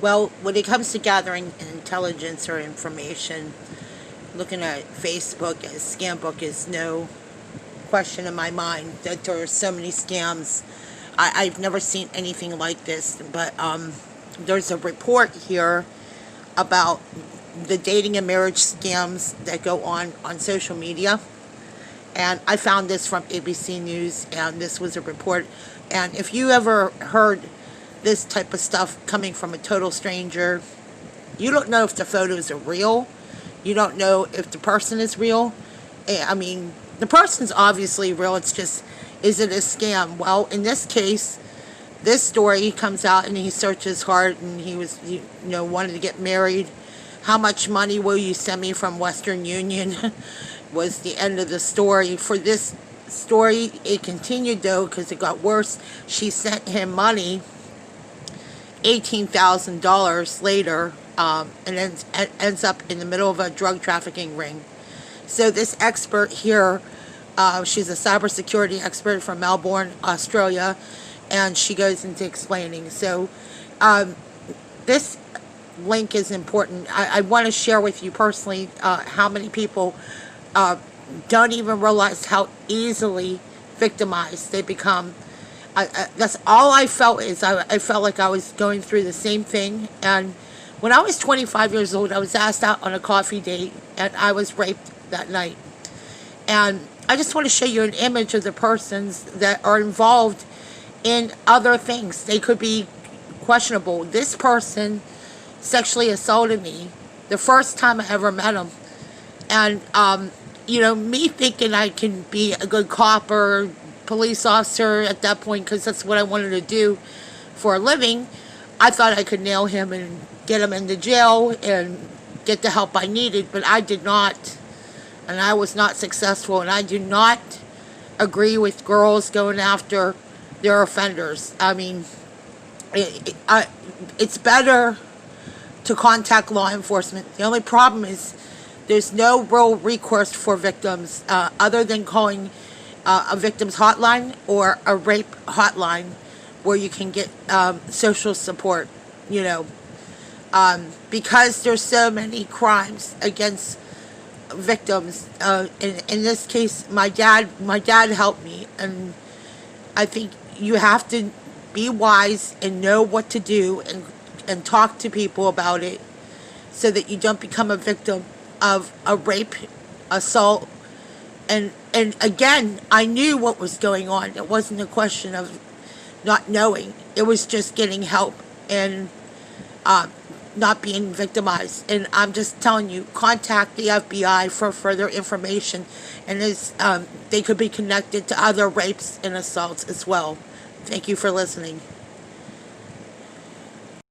Well, when it comes to gathering intelligence or information, looking at Facebook as Scambook is no question in my mind that there are so many scams. I've never seen anything like this, but there's a report here about the dating and marriage scams that go on social media. And I found this from ABC News, and this was a report. And if you ever heard this type of stuff coming from a total stranger, you don't know if the photos are real. You don't know if the person is real. I mean, the person's obviously real. It's just, is it a scam? Well, in this case, this story, he comes out and he searches hard, and he was, wanted to get married. How much money will you send me from Western Union? Was the end of the story. For this story, it continued though, because it got worse. She sent him money, $18,000 later, and ends up in the middle of a drug trafficking ring. So this expert here, she's a cybersecurity expert from Melbourne, Australia, and she goes into explaining. So this link is important. I want to share with you personally how many people don't even realize how easily victimized they become. That's all I felt is I felt like I was going through the same thing. And when I was 25 years old, I was asked out on a coffee date, and I was raped that night. And I just want to show you an image of the persons that are involved in other things. They could be questionable. This person sexually assaulted me the first time I ever met him. And, me thinking I can be a good cop or police officer at that point, because that's what I wanted to do for a living, I thought I could nail him and get him into jail and get the help I needed, but I did not. And I was not successful, and I do not agree with girls going after their offenders. I mean, it's better to contact law enforcement. The only problem is there's no real recourse for victims other than calling a victim's hotline or a rape hotline where you can get social support, because there's so many crimes against victims. In this case, my dad helped me, and I think you have to be wise and know what to do and talk to people about it so that you don't become a victim of a rape, assault. And again, I knew what was going on. It wasn't a question of not knowing. It was just getting help and not being victimized. And I'm just telling you, contact the FBI for further information. And they could be connected to other rapes and assaults as well. Thank you for listening.